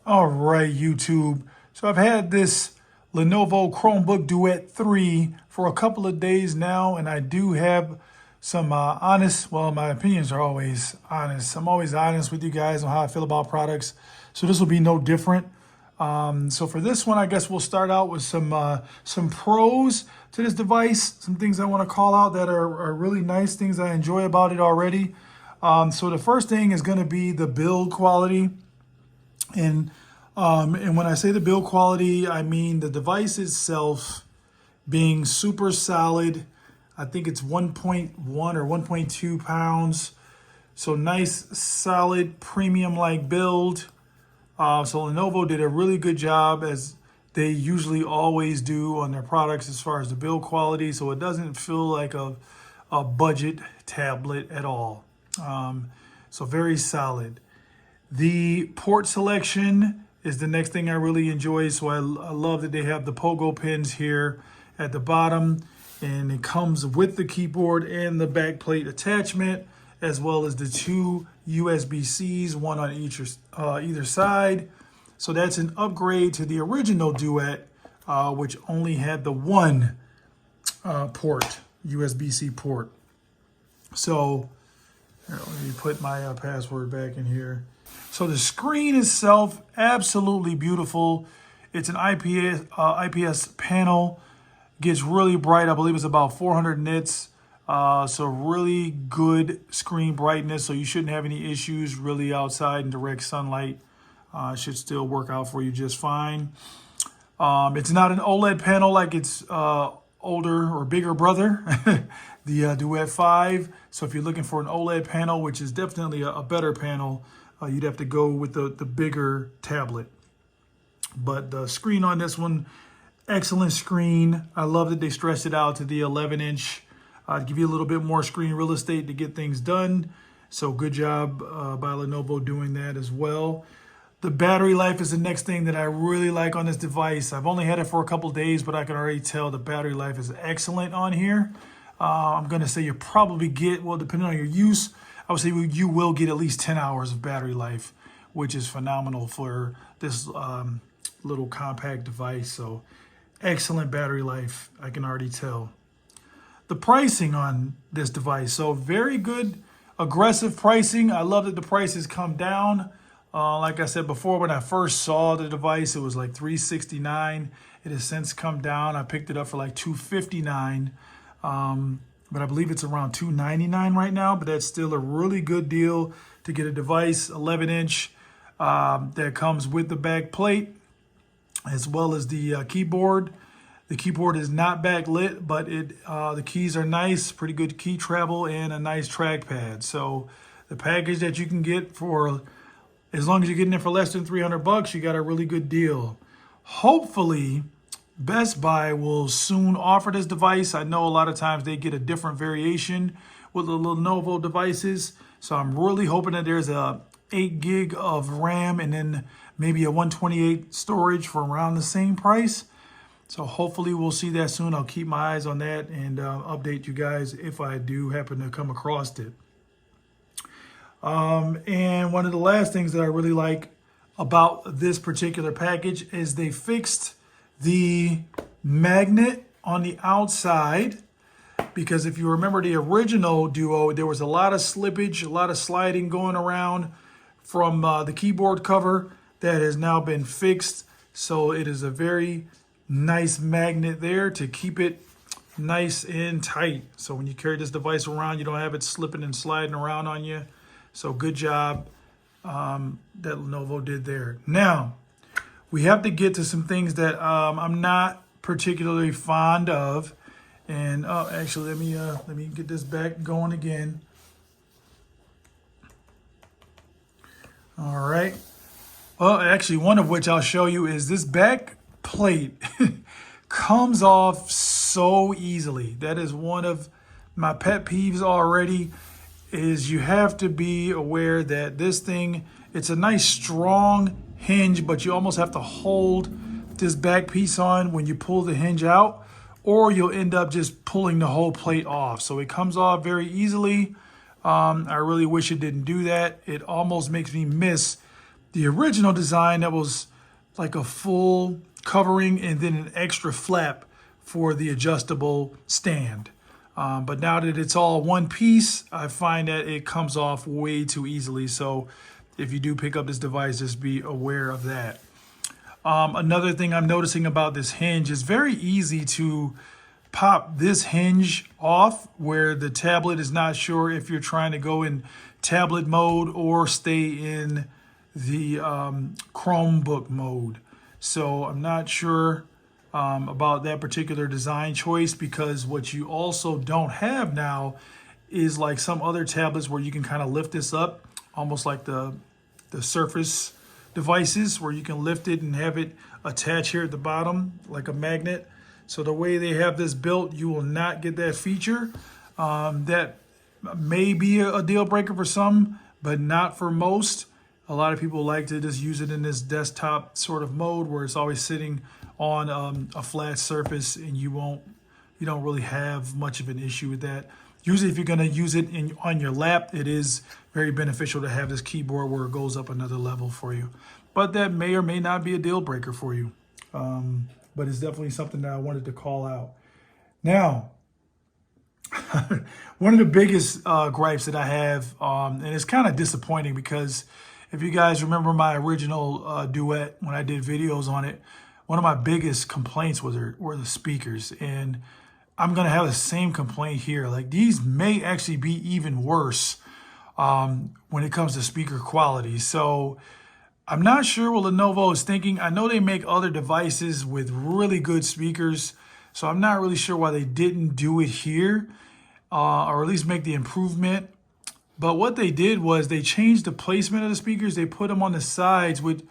All right, YouTube. So I've had this Lenovo Chromebook Duet 3 for a couple of days now, and I do have some my opinions are always honest. I'm always honest with you guys on how I feel about products. So this will be no different. So for this one, I guess we'll start out with some pros to this device, some things I want to call out that are really nice, things I enjoy about it already. So the first thing is going to be the build quality. And when I say the build quality, I mean the device itself being super solid. I think it's 1.1 or 1.2 pounds. So nice, solid, premium-like build. So Lenovo did a really good job, as they usually always do on their products as far as the build quality. So it doesn't feel like a budget tablet at all. So very solid. The port selection is the next thing I really enjoy. So I love that they have the pogo pins here at the bottom, and it comes with the keyboard and the backplate attachment, as well as the two USB-Cs, one on either side. So that's an upgrade to the original Duet, which only had the one port, USB-C port. So here, let me put my password back in here. So the screen itself, absolutely beautiful. It's an IPS panel. Gets really bright. I believe it's about 400 nits. So really good screen brightness. So you shouldn't have any issues really outside in direct sunlight. Should still work out for you just fine. It's not an OLED panel like its older or bigger brother, the Duet 5. So if you're looking for an OLED panel, which is definitely a better panel, you'd have to go with the bigger tablet. But the screen on this one, excellent screen. I love that they stretched it out to the 11-inch. Give you a little bit more screen real estate to get things done. So good job by Lenovo doing that as well. The battery life is the next thing that I really like on this device. I've only had it for a couple days, but I can already tell the battery life is excellent on here. I'm going to say you probably get, well, depending on your use, I would say you will get at least 10 hours of battery life, which is phenomenal for this little compact device. So excellent battery life, I can already tell. The pricing on this device, so very good, aggressive pricing. I love that the prices come down. Like I said before, when I first saw the device, it was like $369. It has since come down. I picked it up for like $259. But I believe it's around $299 right now, but that's still a really good deal to get a device, 11-inch, that comes with the back plate, as well as the keyboard. The keyboard is not backlit, but the keys are nice, pretty good key travel, and a nice trackpad. So the package that you can get for, as long as you're getting it for less than $300, you got a really good deal. Hopefully, Best Buy will soon offer this device. I know a lot of times they get a different variation with the Lenovo devices. So I'm really hoping that there's a 8 gig of RAM and then maybe a 128 storage for around the same price. So hopefully we'll see that soon. I'll keep my eyes on that and update you guys if I do happen to come across it. And one of the last things that I really like about this particular package is they fixed the magnet on the outside, because if you remember the original Duo, there was a lot of slippage, a lot of sliding going around from the keyboard cover. That has now been fixed. So it is a very nice magnet there to keep it nice and tight. So when you carry this device around, you don't have it slipping and sliding around on you. So good job that Lenovo did there. Now, we have to get to some things that I'm not particularly fond of. And actually, let me get this back going again. All right. Well, actually, one of which I'll show you is this back plate comes off so easily. That is one of my pet peeves already, is you have to be aware that this thing, it's a nice strong hinge, but you almost have to hold this back piece on when you pull the hinge out, or you'll end up just pulling the whole plate off. So it comes off very easily. I really wish it didn't do that. It almost makes me miss the original design that was like a full covering and then an extra flap for the adjustable stand. But now that it's all one piece, I find that it comes off way too easily. So if you do pick up this device, just be aware of that. Another thing I'm noticing about this hinge is very easy to pop this hinge off where the tablet is not sure if you're trying to go in tablet mode or stay in the Chromebook mode. So I'm not sure about that particular design choice, because what you also don't have now is like some other tablets where you can kind of lift this up, almost like the Surface devices, where you can lift it and have it attach here at the bottom like a magnet. So the way they have this built, you will not get that feature. That may be a deal breaker for some, but not for most. A lot of people like to just use it in this desktop sort of mode where it's always sitting on a flat surface, and you don't really have much of an issue with that. Usually if you're going to use it on your lap, it is very beneficial to have this keyboard where it goes up another level for you. But that may or may not be a deal breaker for you. But it's definitely something that I wanted to call out. Now, one of the biggest gripes that I have, and it's kind of disappointing because if you guys remember my original Duet, when I did videos on it, one of my biggest complaints were the speakers. And I'm going to have the same complaint here. Like, these may actually be even worse when it comes to speaker quality. So I'm not sure what Lenovo is thinking. I know they make other devices with really good speakers, so I'm not really sure why they didn't do it here, or at least make the improvement. But what they did was they changed the placement of the speakers. They put them on the sides, which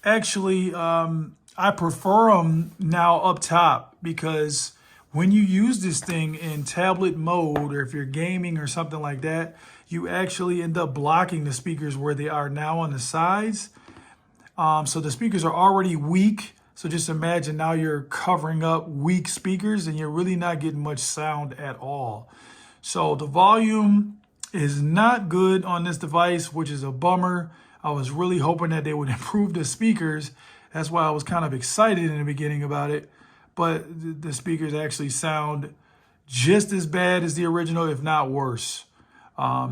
actually I prefer them now up top, because when you use this thing in tablet mode, or if you're gaming or something like that, you actually end up blocking the speakers where they are now on the sides. So the speakers are already weak. So just imagine now you're covering up weak speakers and you're really not getting much sound at all. So the volume is not good on this device, which is a bummer. I was really hoping that they would improve the speakers. That's why I was kind of excited in the beginning about it. But the speakers actually sound just as bad as the original, if not worse.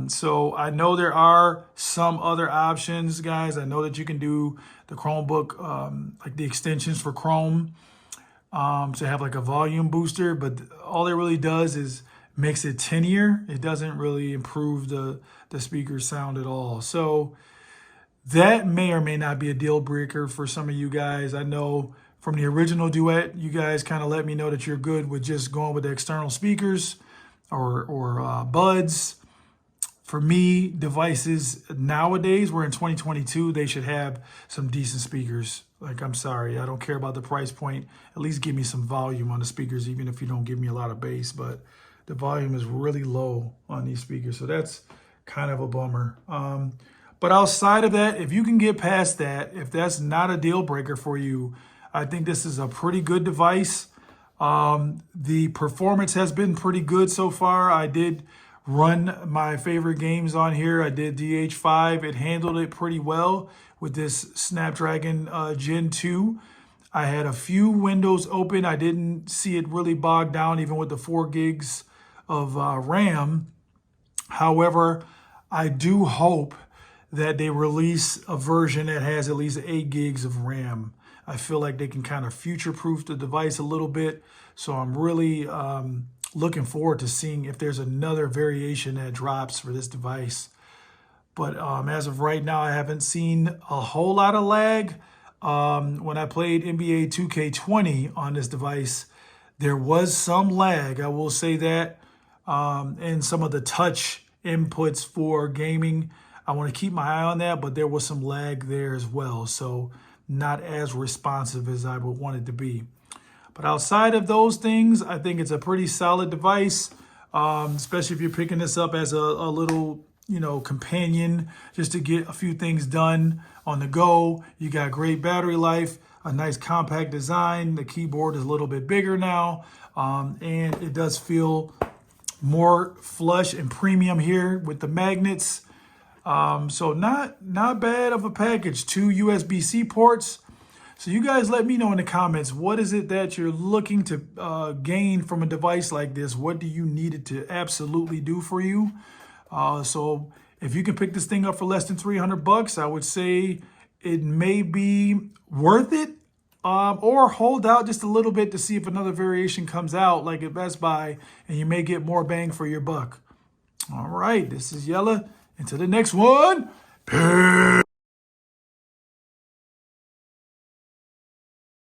So I know there are some other options, guys. I know that you can do the Chromebook, like the extensions for Chrome, to have like a volume booster, but all it really does is makes it tinier. It doesn't really improve the speaker sound at all. So that may or may not be a deal breaker for some of you guys. I know from the original Duet, you guys kind of let me know that you're good with just going with the external speakers or buds. For me, devices nowadays, we're in 2022, they should have some decent speakers. Like, I'm sorry, I don't care about the price point. At least give me some volume on the speakers, even if you don't give me a lot of bass. But the volume is really low on these speakers, so that's kind of a bummer. But outside of that, if you can get past that, if that's not a deal breaker for you, I think this is a pretty good device. The performance has been pretty good so far. I did run my favorite games on here. I did DH5. It handled it pretty well with this Snapdragon Gen 2. I had a few windows open. I didn't see it really bogged down even with the 4 gigs of RAM. However, I do hope that they release a version that has at least 8 gigs of RAM. I feel like they can kind of future-proof the device a little bit. So I'm really looking forward to seeing if there's another variation that drops for this device. But as of right now, I haven't seen a whole lot of lag. When I played NBA 2K20 on this device, there was some lag, I will say that, and some of the touch inputs for gaming. I want to keep my eye on that, but there was some lag there as well. So not as responsive as I would want it to be. But outside of those things, I think it's a pretty solid device, especially if you're picking this up as a little, companion just to get a few things done on the go. You got great battery life, a nice compact design. The keyboard is a little bit bigger now, and it does feel more flush and premium here with the magnets. So not bad of a package. 2 USB-C ports. So you guys let me know in the comments, what is it that you're looking to gain from a device like this? What do you need it to absolutely do for you? So if you can pick this thing up for less than 300 bucks, I would say it may be worth it. Or hold out just a little bit to see if another variation comes out like at Best Buy, and you may get more bang for your buck. All right, this is Yella. Until the next one, peace.